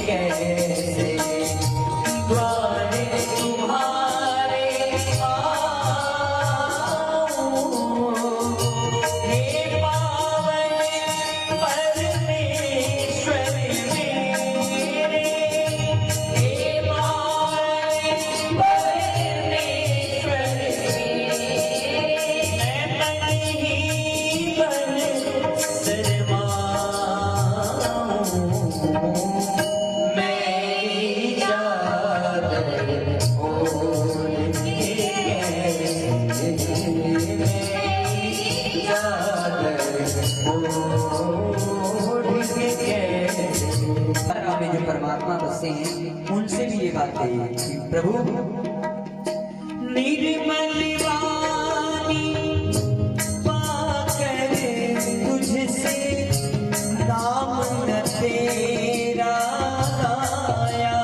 कैसे द्वारे तुम्हारे आऊं, हे पावन परमेश्वर मेरे, हे पावन परमेश्वर मेरे, मैं ही बन शर्माऊं, मेरी चादर ओढ़ के कैसे, मेरी चादर ओढ़ के कैसे। में जो परमात्मा बसे हैं उनसे भी ये बात कही कि प्रभु निर्मल वाणी पाकर तुझसे नाम न तेरा गाया,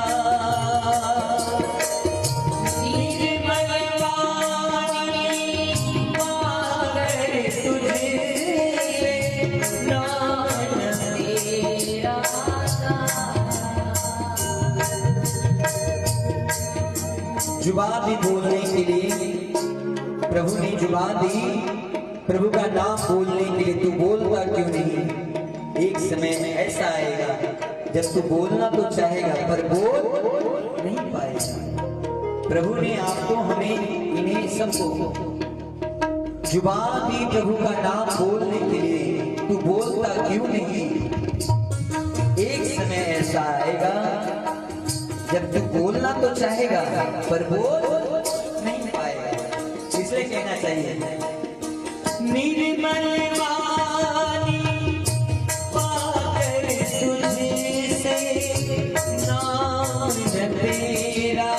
निर्मल वाणी पाकर तुझसे नाम न तेरा जुबान भी बोलने के लिए प्रभु ने जुबान दी, प्रभु का नाम बोलने के लिए। तू बोलता क्यों नहीं? एक समय ऐसा आएगा जब तू बोलना तो चाहेगा पर बोल नहीं पाएगा। प्रभु ने आपको हमें इन्हें सबको जुबान दी प्रभु का नाम बोलने के लिए, तू बोलता क्यों नहीं? एक समय ऐसा आएगा जब तू बोलना तो चाहेगा पर बोल नहीं पाएगा। इसलिए कहना चाहिए निर्मल वाणी पाकर तुझसे नाम तेरा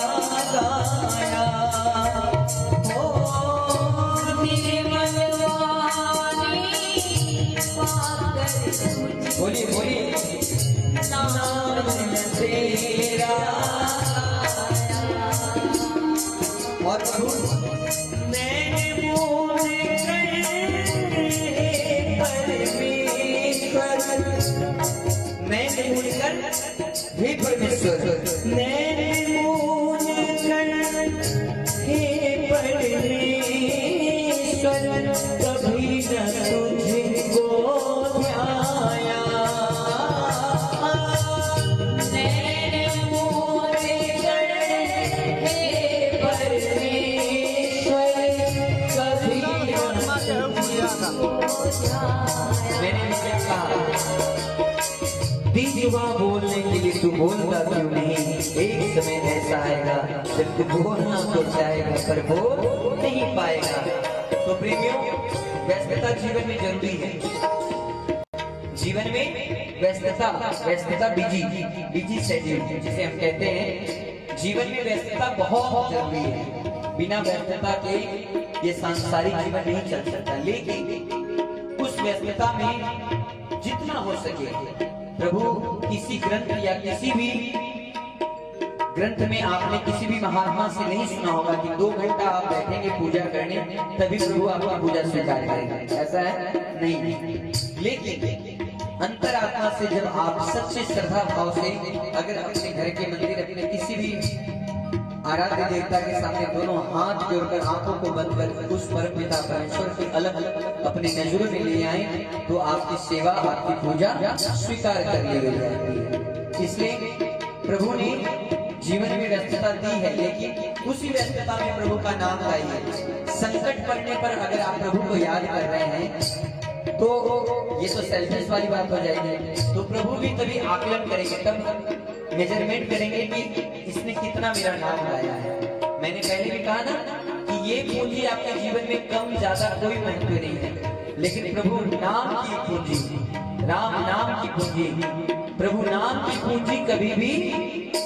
गाया, ओ निर्मल वाणी पाकर बोलिए बोलिए नाम तेरा। और मैंने बोल परमेश्वर, मैंने बोलकर हे परमेश्वर, मैंने बोलकर हे परमेश्वर कभी न तुझको ध्याया, मैंने बोलकर हे परमेश्वर कभी न मैंने क्या कहा? दी जुबान बोलने के लिए तू बोलता क्यों नहीं? एक समय ऐसा आएगा जब तू बोलना तो चाहेगा पर बोल नहीं पाएगा। तो प्रेमियों, व्यस्तता जीवन में जरूरी है। जीवन में व्यस्तता बिजी शेड्यूल जिसे हम कहते हैं, जीवन में व्यस्तता बहुत जरूरी है। बिना व्यस्तता के ये सांसारिक जीवन नहीं चल सकता। लेकिन उस व्यस्तता में जितना हो सके प्रभु किसी ग्रंथ या किसी भी ग्रंथ में आपने किसी भी महात्मा से नहीं सुना होगा कि 2 घंटा आप बैठेंगे पूजा करने तभी प्रभु आपकी पूजा स्वीकार करेंगे। ऐसा है नहीं। लेकिन अंतरात्मा से जब आप सच्चे श्रद्धा भाव से अगर अपने घर के मंदिर अपने किसी भी आराध्य देवता के सामने दोनों हाथ जोड़कर आंखों को बंद कर उस परम पिता परमेश्वर की अलग अलग अपने नजरों में ले आए तो आपकी सेवा आपकी पूजा स्वीकार कर ली जाएगी। इसलिए प्रभु ने जीवन में व्यस्तता दी है, लेकिन उसी व्यस्तता में प्रभु का नाम लाइए। संकट पड़ने पर अगर आप प्रभु को याद कर रहे हैं तो ये तो सेल्फिश वाली बात हो जाएगी। तो प्रभु भी तभी आकलन करेंगे, तब मेजरमेंट करेंगे कि इसने कितना मेरा नाम लाया है। मैंने पहले भी कहा ना कि ये पूंजी आपके जीवन में कम ज्यादा कोई महत्व नहीं है, लेकिन प्रभु नाम की पूंजी, राम नाम की पूंजी, प्रभु नाम की पूंजी कभी भी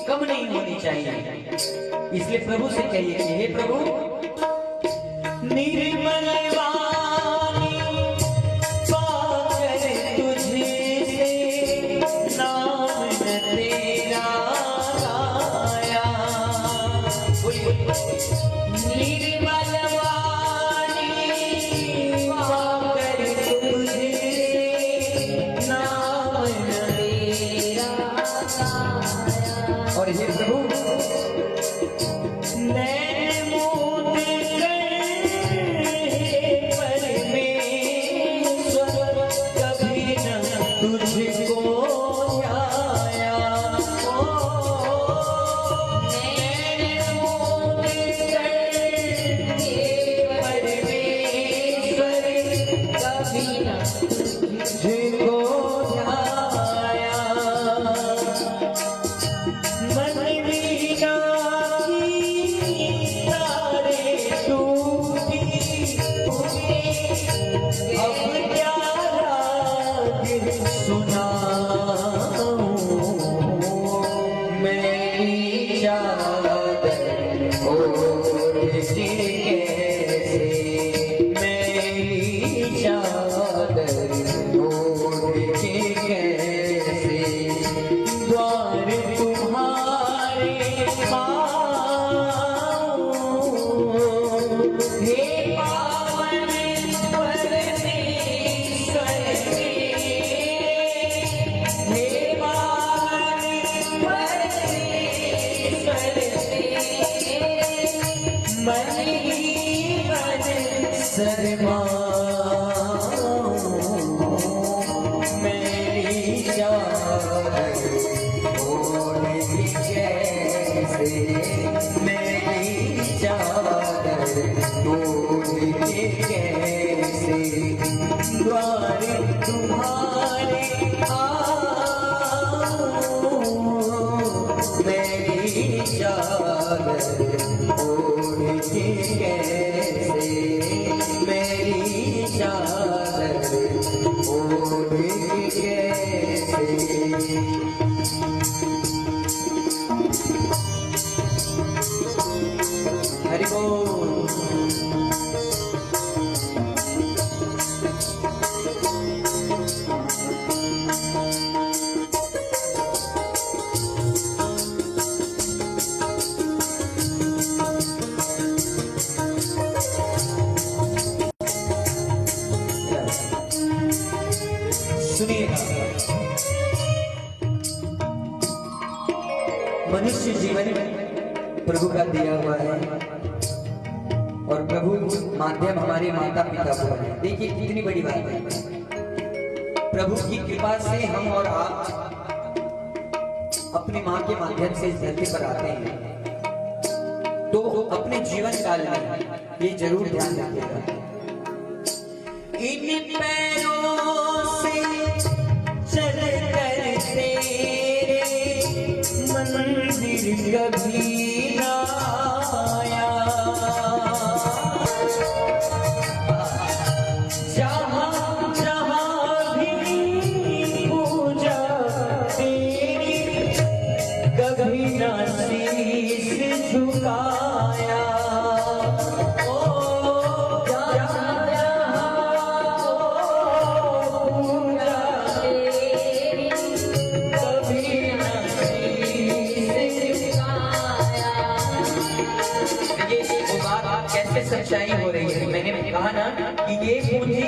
कम नहीं होनी चाहिए। इसलिए प्रभु से कहिए कि हे प्रभु निर्मल वाणी पाकर तुझसे नाम तेरा गाया, निर्मल वाणी पाकर तुझसे नाम तेरा गाया। हे प्रभु हरि बोल। मनुष्य जीवन प्रभु का दिया हुआ है और प्रभु माध्यम हमारे माता पिता को है। देखिए कितनी बड़ी बात है, प्रभु की कृपा से हम और आप अपनी माँ के माध्यम से इस धरती पर आते हैं, तो अपने जीवन काल में ये जरूर ध्यान रखिएगा, इन पैरों से चल कर तेरे मंदिर कभी ना आया, जहाँ जहाँ भी पूजा तेरी कभी ना शीश झुकाया। सच्चाई हो रही है, मैंने कहा ना कि ये पूंजी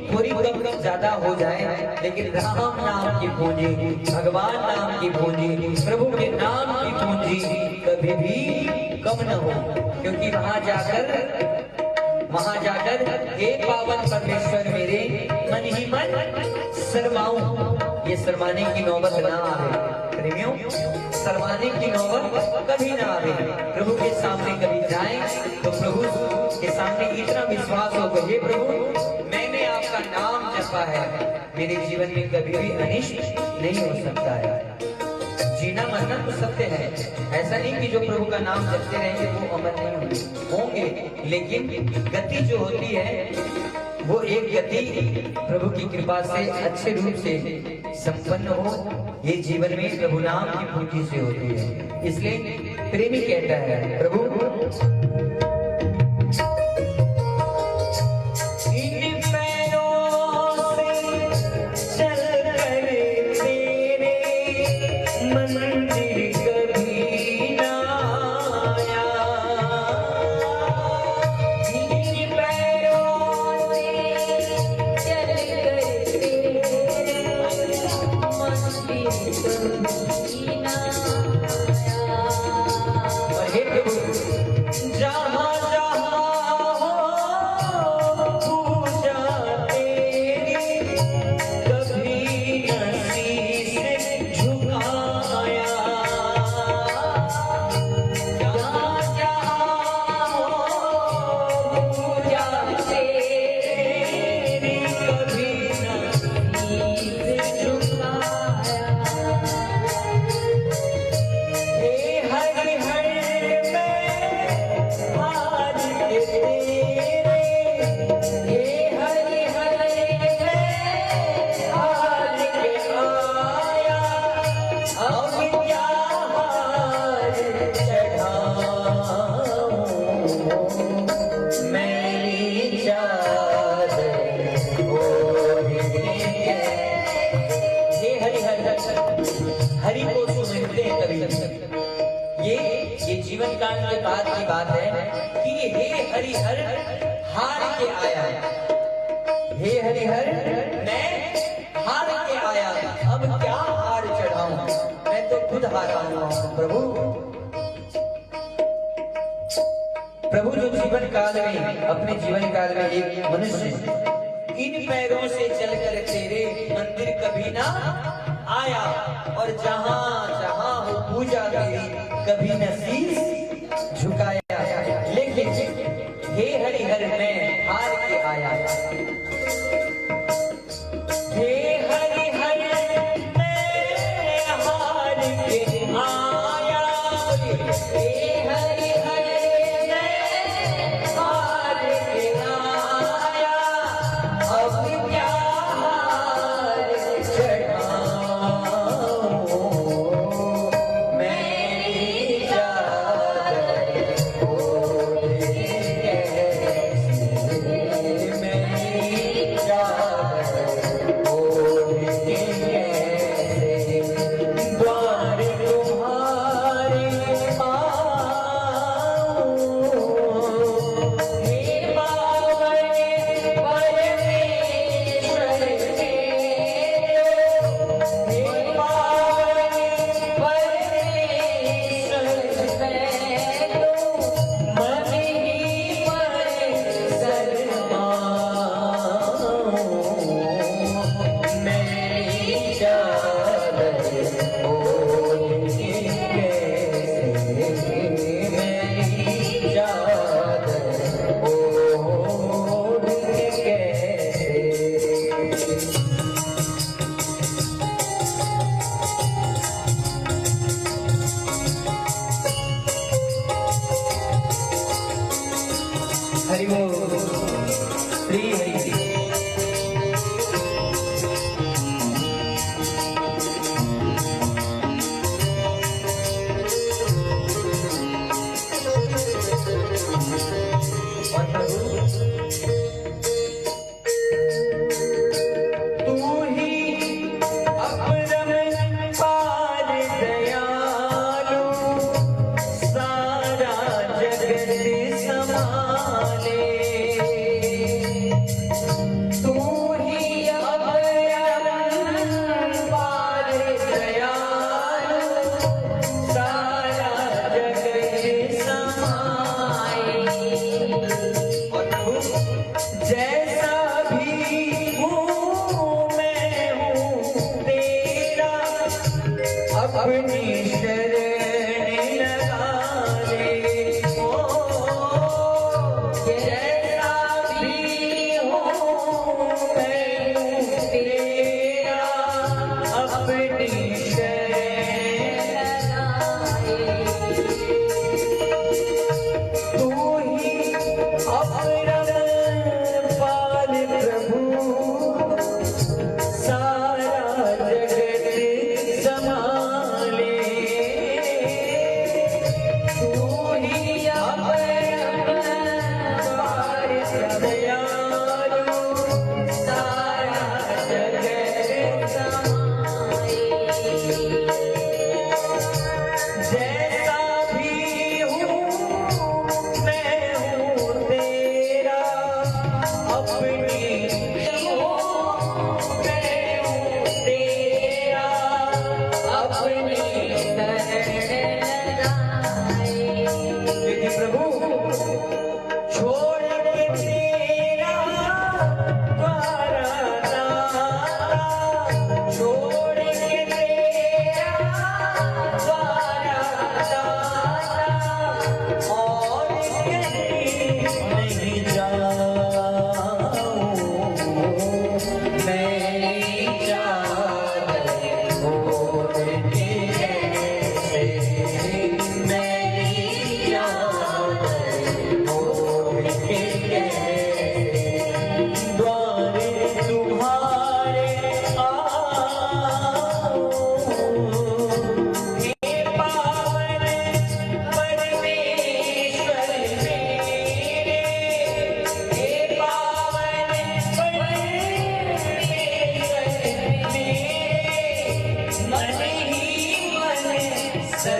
थोड़ी कम ज्यादा हो जाए, लेकिन राम नाम की पूंजी, भगवान नाम की पूंजी, प्रभु के नाम की पूंजी कभी भी कम न हो, क्योंकि वहां जाकर हे पावन परमेश्वर मेरे मन ही मन शर्माऊं, ये शर्माने की नौबत ना आवे प्रेमियों, शर्माने की नौबत कभी ना आवे। प्रभु के सामने कभी जाएं तो प्रभु के सामने इतना विश्वास होगा, हे प्रभु मैंने आपका नाम जपा है, मेरे जीवन में कभी भी अनिष्ट नहीं हो सकता है। जीना मरना तो सत्य है, ऐसा नहीं कि जो प्रभु का नाम जपते रहेंगे वो अमर नहीं होंगे, लेकिन गति जो होती है वो एक गति प्रभु की कृपा से अच्छे रूप से संपन्न हो, ये जीवन में प्रभु नाम की पूंजी से होती है। इसलिए प्रेमी कहता है प्रभु ये जीवन काल के बाद की बात है कि हे हरिहर हार के आया, हे हरिहर मैं हार के आया, अब क्या हार चढ़ाऊं, मैं तो खुद हारा हुआ हूं प्रभु। प्रभु जो जीवन काल में, अपने जीवन काल में एक मनुष्य इन पैरों से चलकर तेरे मंदिर कभी ना आया, और जहां जहां हो पूजा तेरी कभी न शीश झुकाया, लेकिन हे हरिहर मैं हार के आया, हे हरिहर मैं हार के आया, हे हरिहर मैं हार के आया, अब क्या हार चढ़ाऊं, मेरी जान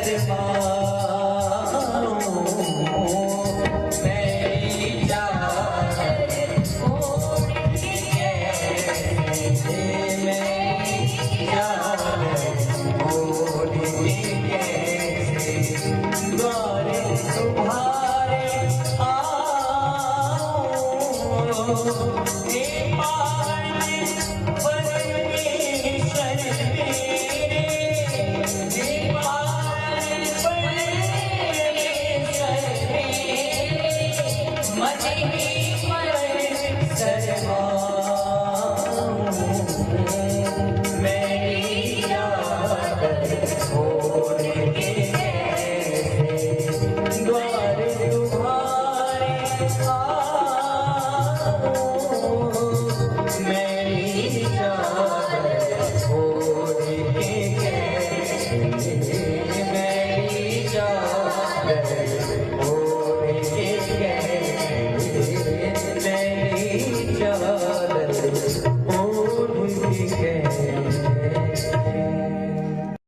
अरमान